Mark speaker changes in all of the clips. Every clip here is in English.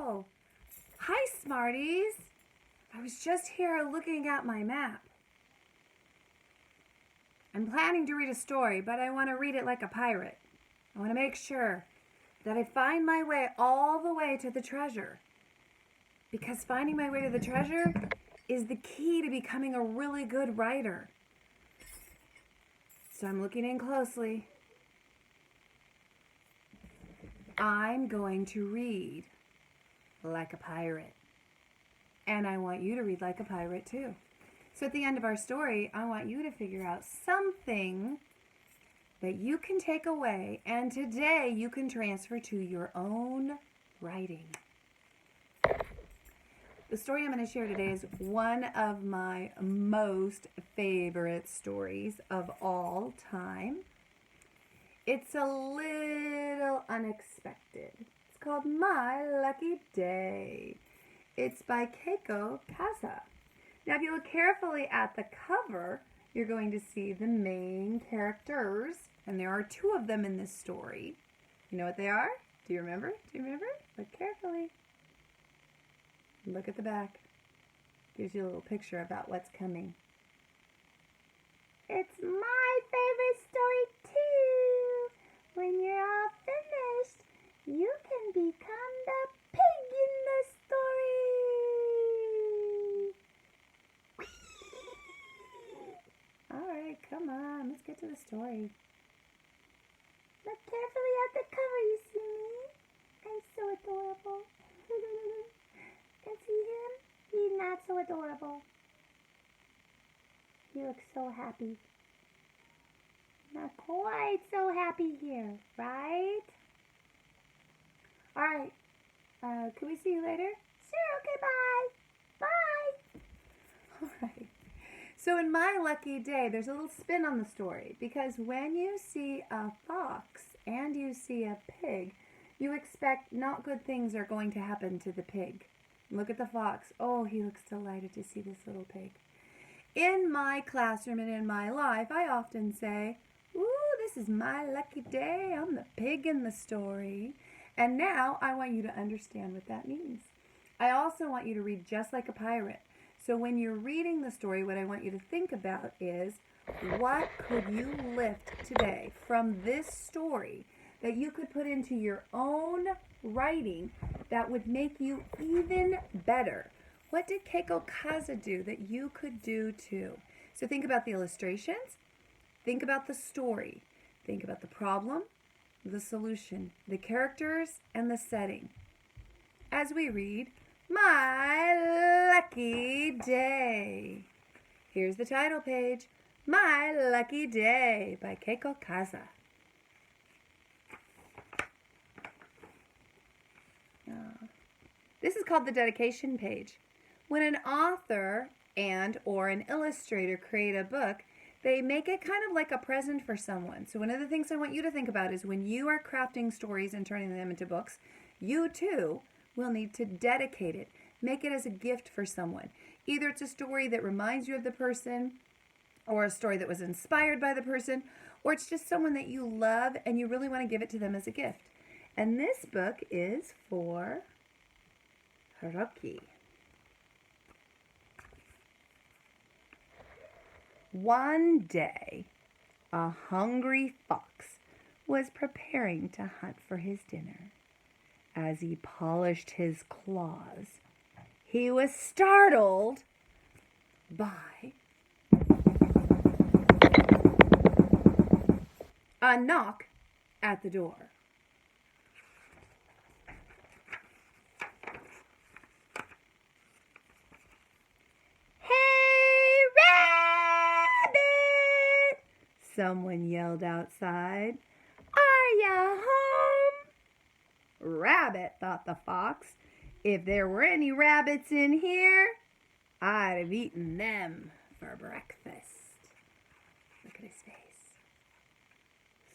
Speaker 1: Oh, hi, Smarties. I was just here looking at my map. I'm planning to read a story, but I want to read it like a pirate. I want to make sure that I find my way all the way to the treasure. Because finding my way to the treasure is the key to becoming a really good writer. So I'm looking in closely. I'm going to read like a pirate. And I want you to read like a pirate too. So at the end of our story, I want you to figure out something that you can take away and today you can transfer to your own writing. The story I'm going to share today is one of my most favorite stories of all time. It's a little unexpected. It's called My Lucky Day. It's by Keiko Kaza. Now, if you look carefully at the cover, you're going to see the main characters, and there are two of them in this story. You know what they are? Do you remember? Look carefully. Look at the back. Gives you a little picture about what's coming. It's my favorite story too. When you're all finished, you can become the pig in the story. All right, come on. Let's get to the story. Look carefully at the cover, you see me? I'm so adorable. And see him? He's not so adorable. He looks so happy. Not quite so happy here, right? All right. Can we see you later? Sure, okay, bye. Bye. All right. So in My Lucky Day, there's a little spin on the story because when you see a fox and you see a pig, you expect not good things are going to happen to the pig. Look at the fox. Oh, he looks delighted to see this little pig. In my classroom and in my life, I often say, ooh, this is my lucky day. I'm the pig in the story. And now I want you to understand what that means. I also want you to read just like a pirate. So when you're reading the story, what I want you to think about is, what could you lift today from this story that you could put into your own writing that would make you even better? What did Keiko Kaza do that you could do too? So think about the illustrations, think about the story, think about the problem, the solution, the characters, and the setting. As we read My Lucky Day. Here's the title page, My Lucky Day by Keiko Kaza. This is called the dedication page. When an author and or an illustrator create a book, they make it kind of like a present for someone. So one of the things I want you to think about is when you are crafting stories and turning them into books, you too will need to dedicate it. Make it as a gift for someone. Either it's a story that reminds you of the person, or a story that was inspired by the person, or it's just someone that you love and you really want to give it to them as a gift. And this book is for Haruki. One day, a hungry fox was preparing to hunt for his dinner. As he polished his claws, he was startled by a knock at the door. Someone yelled outside. Are ya home? Rabbit, thought the fox. If there were any rabbits in here, I'd have eaten them for breakfast. Look at his face.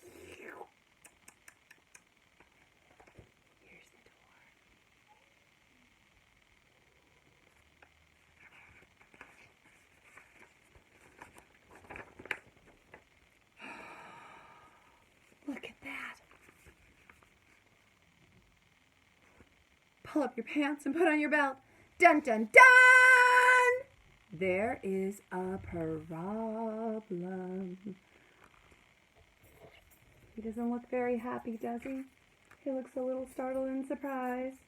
Speaker 1: Here's the door. Look at that. pull up your pants and put on your belt. Dun, dun, dun! There is a problem. He doesn't look very happy, does he? He looks a little startled and surprised.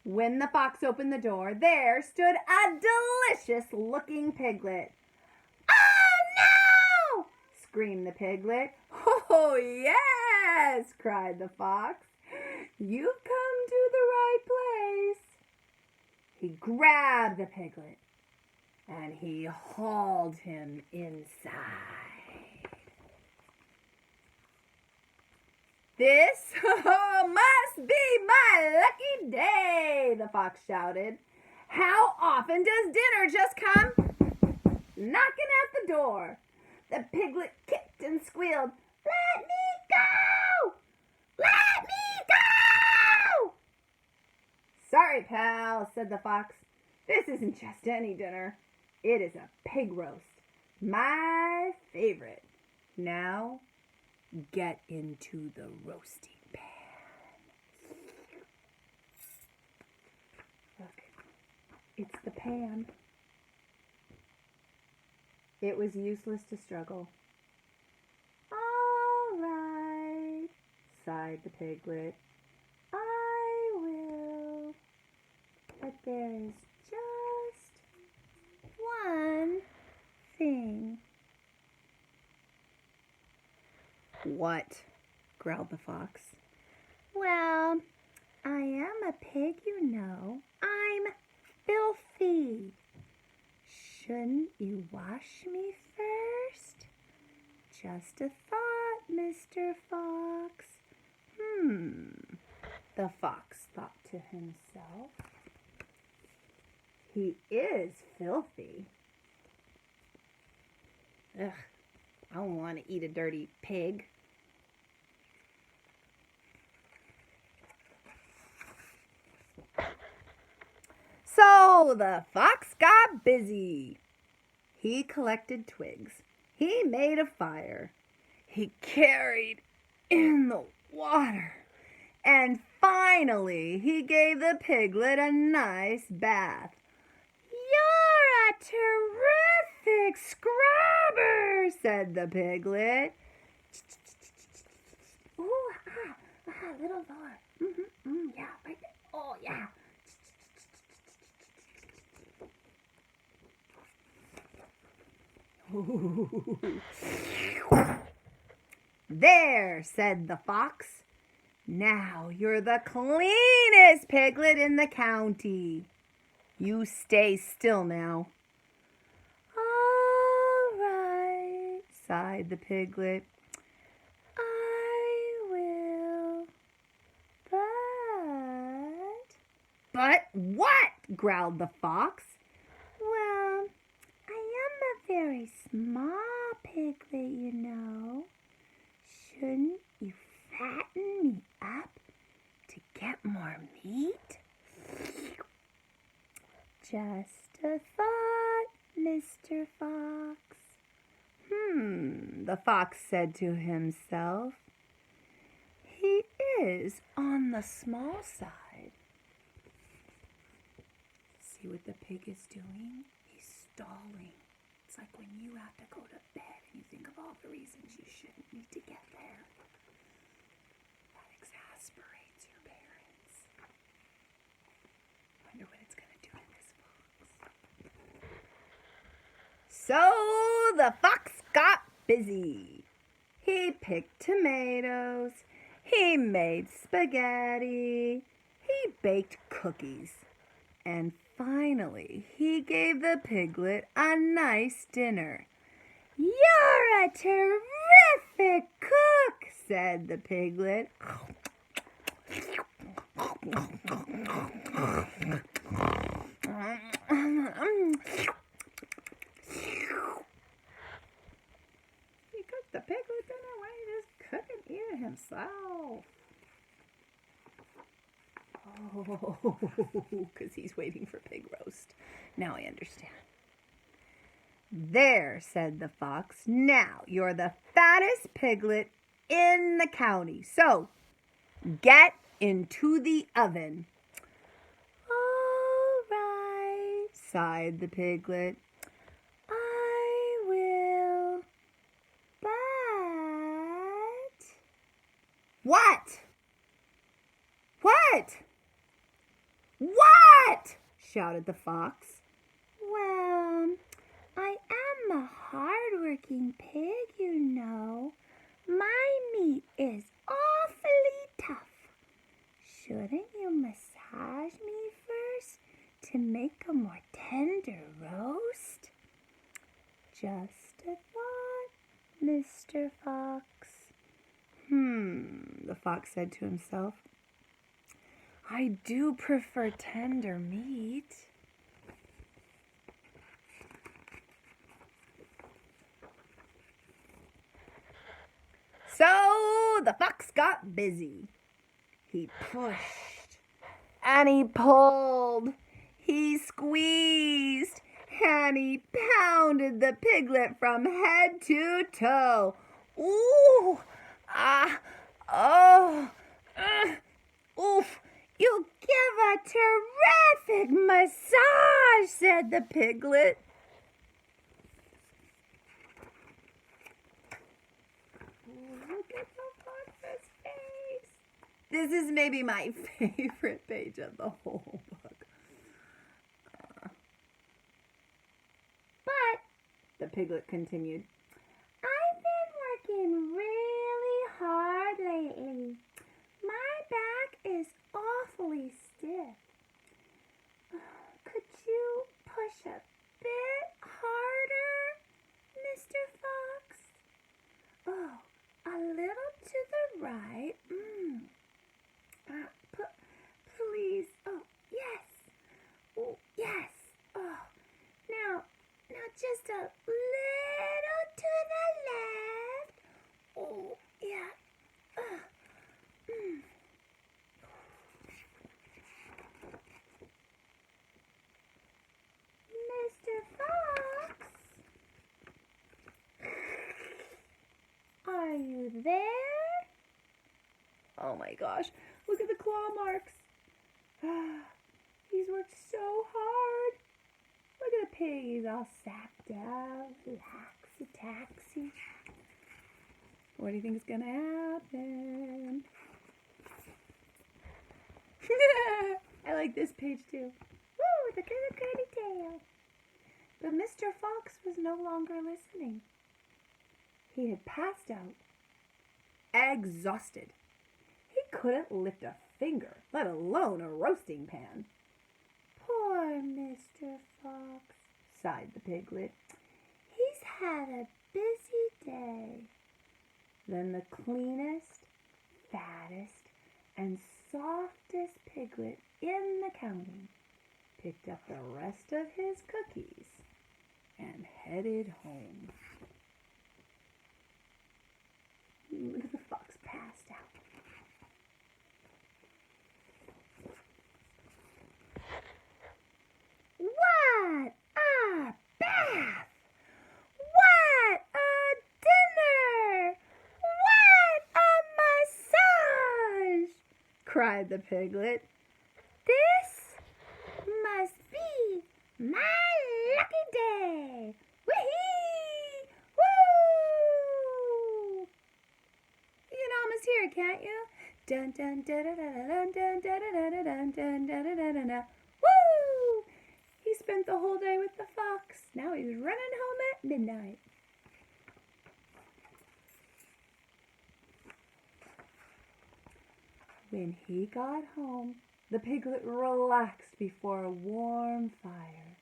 Speaker 1: When the fox opened the door, there stood a delicious-looking piglet. "Oh, no!" screamed the piglet. "Oh, yes!" cried the fox. "You've come to the right place." He grabbed the piglet and he hauled him inside. "This must be my lucky day," the fox shouted. "How often does dinner just come knocking at the door?" The piglet kicked and squealed. "Let me go! Let me go!" "Sorry, pal," said the fox. "This isn't just any dinner. It is a pig roast. My favorite. Now, get into the roasting pan." Look, it's the pan. It was useless to struggle. "All right," sighed the piglet. "I will. But there is just one thing." "What?" growled the fox. "Well, I am a pig, you know. I'm filthy. Shouldn't you wash me first? Just a thought, Mr. Fox." The fox thought to himself. He is filthy. Ugh, I don't want to eat a dirty pig. So the fox got busy. He collected twigs. He made a fire. He carried in the water. And finally, he gave the piglet a nice bath. "You're a terrific scrubber," said the piglet. "Ooh, little lower. Yeah, right there. Oh, yeah." "There," said the fox. "Now you're the cleanest piglet in the county. You stay still now." "All right," sighed the piglet. "I will. But what?" growled the fox. "Well, I am a very small piglet, you know. Shouldn't you fatten me up to get more meat?" "Just a thought, Mr. Fox." The fox said to himself. He is on the small side. See what the pig is doing? He's stalling. It's like when you have to go to bed and you think of all the reasons you shouldn't need to get there. That exasperates your parents. Wonder what it's going to do to this fox. So the fox got busy. He picked tomatoes. He made spaghetti. He baked cookies. And finally, he gave the piglet a nice dinner. "You're a terrific cook," said the piglet. He cooked the piglet dinner. Why don't you just cook and eat it himself? Oh, because he's waiting for pig roast. Now I understand. "There," said the fox. "Now you're the fattest piglet in the county. So Get into the oven. All right, sighed the piglet. I will, but... What? What? What? Shouted the fox. Well, I am a hard-working pig, you know. My meat is awfully tough. Shouldn't you massage me first to make a more tender roast? Just a thought, Mr. Fox. The fox said to himself. I do prefer tender meat. So the fox got busy. He pushed and he pulled. He squeezed and he pounded the piglet from head to toe. Ooh! Ah! Oh! Oof! You give a terrific massage, said the piglet. Look at the fox's face. This is maybe my favorite page of the whole book. But, the piglet continued, I've been working really hard lately. My back is awfully stiff. Could you push a bit harder, Mr. Fox? Oh, a little to the right. Please. Oh, yes. Oh, yes. Oh, now just a little to the left. Oh, yeah. Mr. Fox, are you there? Oh my gosh, look at the claw marks. He's worked so hard. Look at the pig, he's all sapped out, laxy-taxy. What do you think is gonna happen? I like this page too. Woo, the curly tail. But Mr. Fox was no longer listening. He had passed out, exhausted. He couldn't lift a finger, let alone a roasting pan. Poor Mr. Fox, sighed the piglet. He's had a busy day. Then the cleanest, fattest, and softest piglet in the county picked up the rest of his cookies and headed home. Look at the fox passed out. What a bath! What a dinner! What a massage! Cried the piglet. This must be my lucky day! Whee! Woo! You can almost hear it, can't you? Dun dun dun dun dun dun dun dun dun dun dun dun dun. Woo! He spent the whole day with the fox. Now he's running home at midnight. When he got home, the piglet relaxed before a warm fire.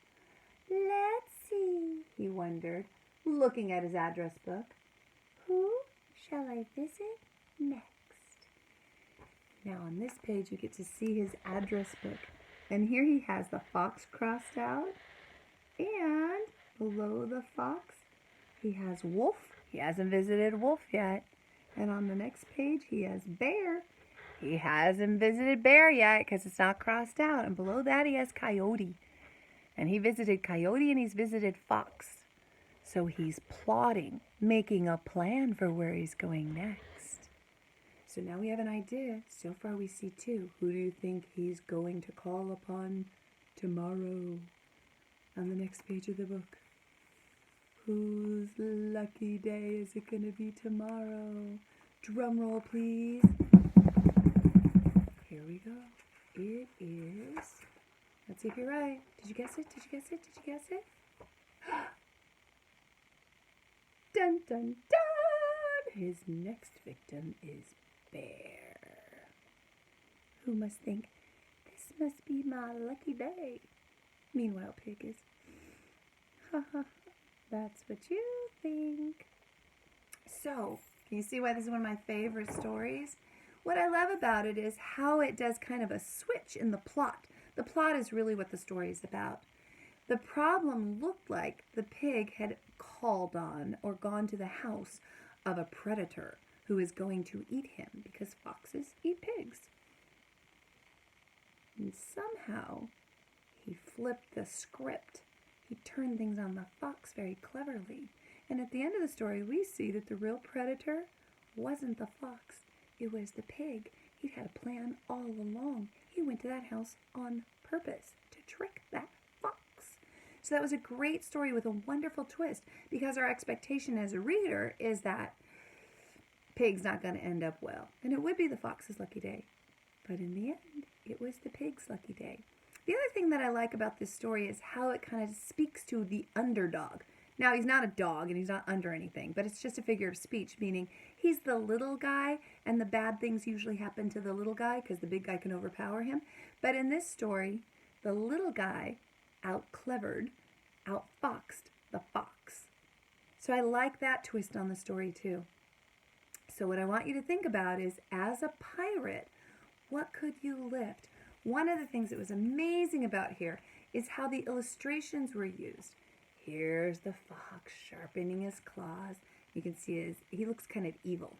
Speaker 1: Let's see, he wondered, looking at his address book. Who shall I visit next? Now on this page you get to see his address book. And here he has the fox crossed out. And below the fox, he has wolf. He hasn't visited wolf yet. And on the next page, he has bear. He hasn't visited bear yet because it's not crossed out. And below that, he has coyote. And he visited coyote and he's visited fox. So he's plotting, making a plan for where he's going next. So now we have an idea. So far we see two. Who do you think he's going to call upon tomorrow on the next page of the book? Whose lucky day is it going to be tomorrow? Drum roll, please. Here we go. It is... Let's see if you're right. Did you guess it? Did you guess it? Did you guess it? Dun, dun, dun! His next victim is Bear, who must think, this must be my lucky day. Meanwhile, Pig is, ha ha, that's what you think. So, can you see why this is one of my favorite stories? What I love about it is how it does kind of a switch in the plot. The plot is really what the story is about. The problem looked like the pig had called on or gone to the house of a predator who is going to eat him because foxes eat pigs. And somehow he flipped the script. He turned things on the fox very cleverly. And at the end of the story, we see that the real predator wasn't the fox. It was the pig. He'd had a plan all along. He went to that house on purpose to trick that fox. So that was a great story with a wonderful twist, because our expectation as a reader is that pig's not going to end up well. And it would be the fox's lucky day. But in the end, it was the pig's lucky day. The other thing that I like about this story is how it kind of speaks to the underdog. Now, he's not a dog and he's not under anything, but it's just a figure of speech, meaning he's the little guy and the bad things usually happen to the little guy because the big guy can overpower him. But in this story, the little guy out-clevered, out-foxed the fox. So I like that twist on the story too. So what I want you to think about is, as a pirate, what could you lift? One of the things that was amazing about here is how the illustrations were used. Here's the fox sharpening his claws. You can see he looks kind of evil.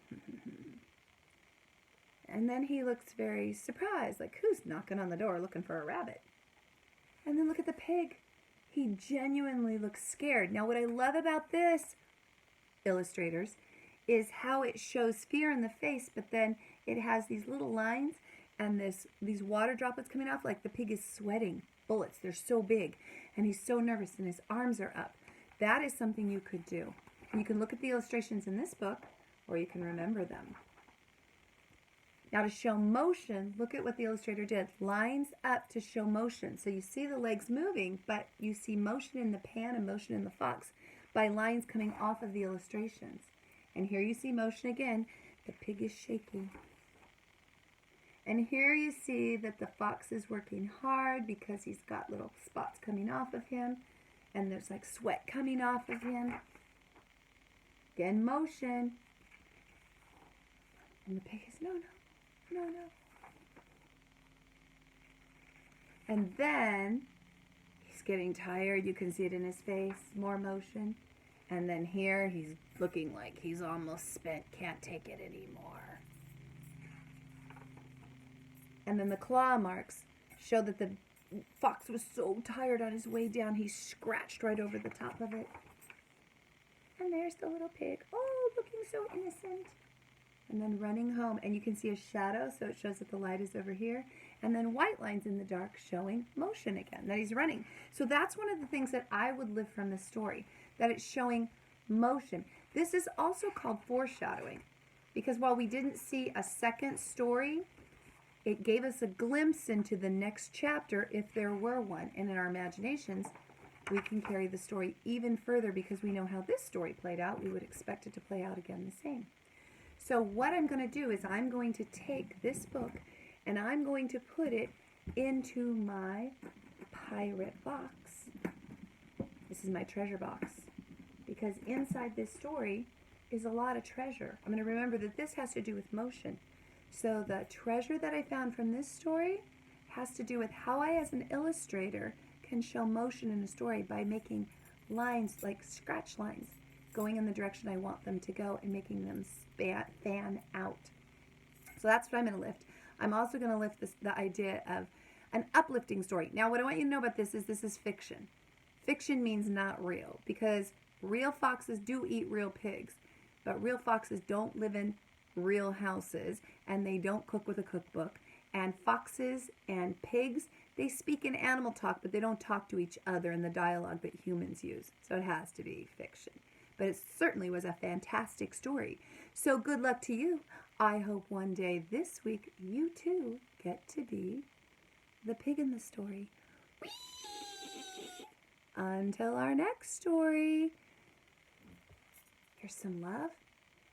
Speaker 1: And then he looks very surprised, like, who's knocking on the door looking for a rabbit? And then look at the pig. He genuinely looks scared. Now, what I love about this, illustrators, is how it shows fear in the face, but then it has these little lines and these water droplets coming off, like the pig is sweating bullets. They're so big, and he's so nervous, and his arms are up. That is something you could do. And you can look at the illustrations in this book, or you can remember them. Now, to show motion, look at what the illustrator did. Lines up to show motion. So you see the legs moving, but you see motion in the pan and motion in the fox by lines coming off of the illustrations. And here you see motion again. The pig is shaking. And here you see that the fox is working hard because he's got little spots coming off of him. And there's like sweat coming off of him. Again, motion. And the pig is, no. And then he's getting tired. You can see it in his face. More motion. And then here he's looking like he's almost spent. Can't take it anymore. And then the claw marks show that the fox was so tired on his way down, he scratched right over the top of it. And there's the little pig. Oh, looking so innocent. And then running home. And you can see a shadow, so it shows that the light is over here. And then white lines in the dark showing motion again, that he's running. So that's one of the things that I would live from this story, that it's showing motion. This is also called foreshadowing, because while we didn't see a second story, it gave us a glimpse into the next chapter if there were one. And in our imaginations, we can carry the story even further because we know how this story played out. We would expect it to play out again the same. So what I'm going to do is I'm going to take this book and I'm going to put it into my pirate box. This is my treasure box, because inside this story is a lot of treasure. I'm going to remember that this has to do with motion. So the treasure that I found from this story has to do with how I, as an illustrator, can show motion in a story by making lines, like scratch lines, going in the direction I want them to go and making them fan out. So that's what I'm going to lift. I'm also going to lift the idea of an uplifting story. Now, what I want you to know about this is fiction. Fiction means not real, because real foxes do eat real pigs, but real foxes don't live in real houses, and they don't cook with a cookbook. And foxes and pigs, they speak in animal talk, but they don't talk to each other in the dialogue that humans use. So it has to be fiction. But it certainly was a fantastic story. So good luck to you. I hope one day this week you too get to be the pig in the story. Until our next story. Here's some love.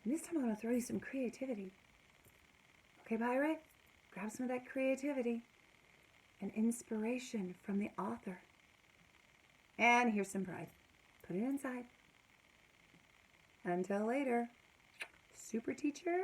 Speaker 1: And this time I'm going to throw you some creativity. Okay, Pirate? Grab some of that creativity and inspiration from the author. And here's some pride. Put it inside. Until later, super teacher.